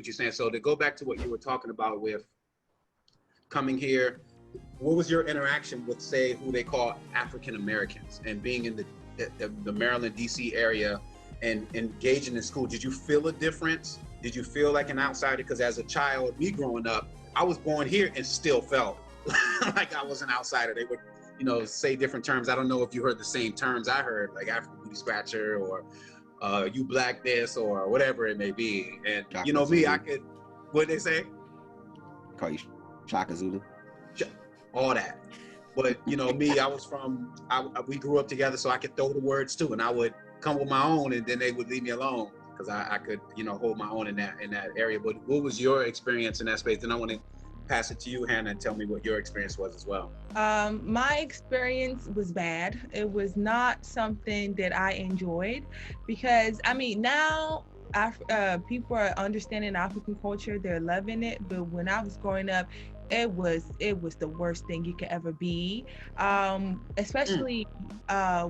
what you're saying. So to go back to what you were talking about with coming here, what was your interaction with, say, who they call African Americans, and being in the Maryland, D.C. area and engaging in school? Did you feel a difference? Did you feel like an outsider? Because as a child, me growing up, I was born here and still felt like I was an outsider. They would, you know, say different terms. I don't know if you heard the same terms I heard, like African booty scratcher, or you black this, or whatever it may be. And Shaka you know Zulu. me, I could, what they say? Call you Shaka Zulu. All that. But you know me, I was from, we grew up together, so I could throw the words too, and I would come with my own, and then they would leave me alone because I could, you know, hold my own in that area. But what was your experience in that space? Then I want to pass it to you, Hannah, and tell me what your experience was as well. My experience was bad. It was not something that I enjoyed, because I mean, now people are understanding African culture, they're loving it. But when I was growing up, it was the worst thing you could ever be. Especially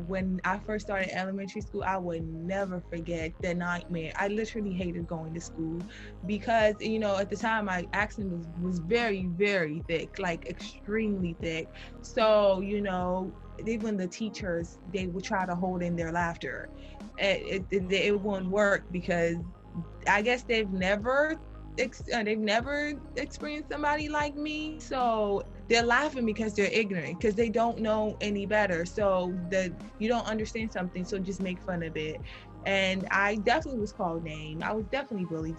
when I first started elementary school, I would never forget the nightmare. I literally hated going to school because, you know, at the time my accent was very, very thick, like extremely thick. So, you know, even the teachers, they would try to hold in their laughter. It won't work because I guess they've never experienced somebody like me, so they're laughing because they're ignorant, because they don't know any better. So that you don't understand something, so just make fun of it. And I definitely was called names. I was definitely bullied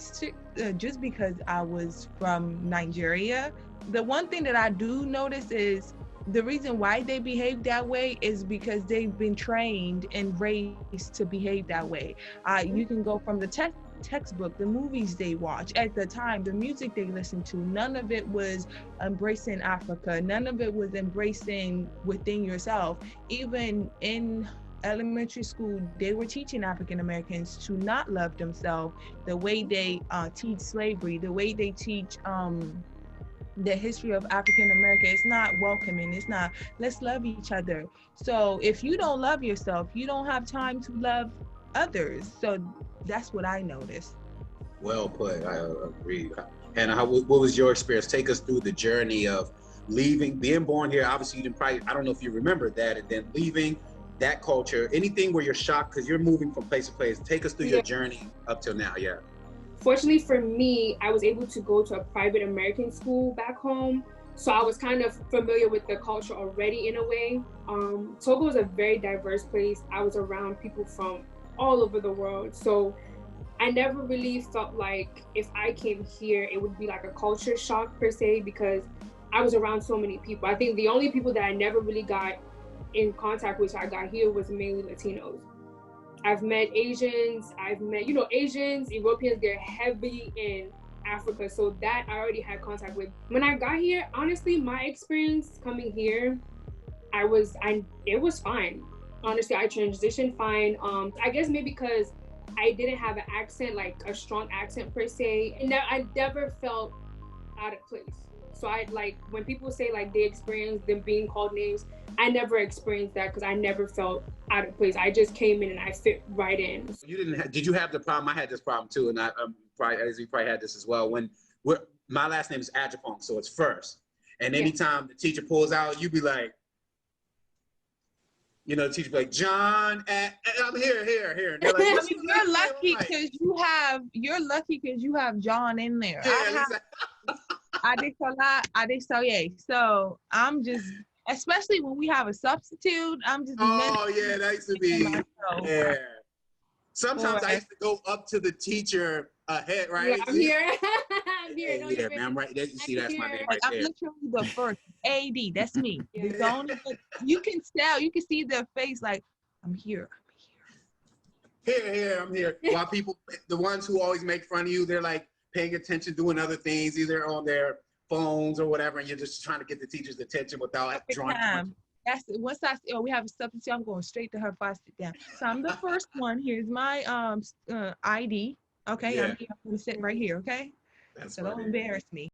just because I was from Nigeria. The one thing that I do notice is the reason why they behave that way is because they've been trained and raised to behave that way. You can go from the textbook, the movies they watch, at the time, the music they listen to, none of it was embracing Africa. None of it was embracing within yourself. Even in elementary school, they were teaching African Americans to not love themselves. The way they teach slavery, the way they teach the history of African America, it's not welcoming. It's not, let's love each other. So if you don't love yourself, you don't have time to love others. So that's what I noticed. Well put. I agree. And what was your experience? Take us through the journey of leaving, being born here. Obviously, you didn't probably, I don't know if you remember that, and then leaving that culture. Anything where you're shocked because you're moving from place to place. Take us through your journey up till now. Yeah. Fortunately for me, I was able to go to a private American school back home. So I was kind of familiar with the culture already in a way. Togo is a very diverse place. I was around people from all over the world. So I never really felt like if I came here, it would be like a culture shock per se, because I was around so many people. I think the only people that I never really got in contact with, so I got here, was mainly Latinos. I've met Asians, Asians, Europeans, they're heavy in Africa. So that I already had contact with. When I got here, honestly, my experience coming here, it was fine. Honestly, I transitioned fine. I guess maybe because I didn't have an accent, like a strong accent per se. And I never felt out of place. So when people say like they experienced them being called names, I never experienced that because I never felt out of place. I just came in and I fit right in. Did you have the problem? I had this problem too, and as you probably had this as well. My last name is Ajapong, so it's first. And anytime the teacher pulls out, you be like, you know, the teacher be like, John, and I'm here. And they're like, I mean, you're lucky because you have John in there. Yeah, So I'm just, especially when we have a substitute, I'm just. Oh yeah, that used to be. Yeah. Sometimes I used to go up to the teacher ahead, right? Yeah, I'm here. I'm here. No, yeah, man, I'm right there. You see, that's my name right there. I'm literally the first AD. That's me. You can tell. You can see their face. Like, I'm here. I'm here. While people, the ones who always make fun of you, they're like paying attention, doing other things, either on their phones or whatever, and you're just trying to get the teacher's attention without drawing. That's once we have a substitute, I'm going straight to her if I sit down. So I'm the first one. Here's my ID. Okay, I'm going to sit right here. Okay, so don't embarrass me.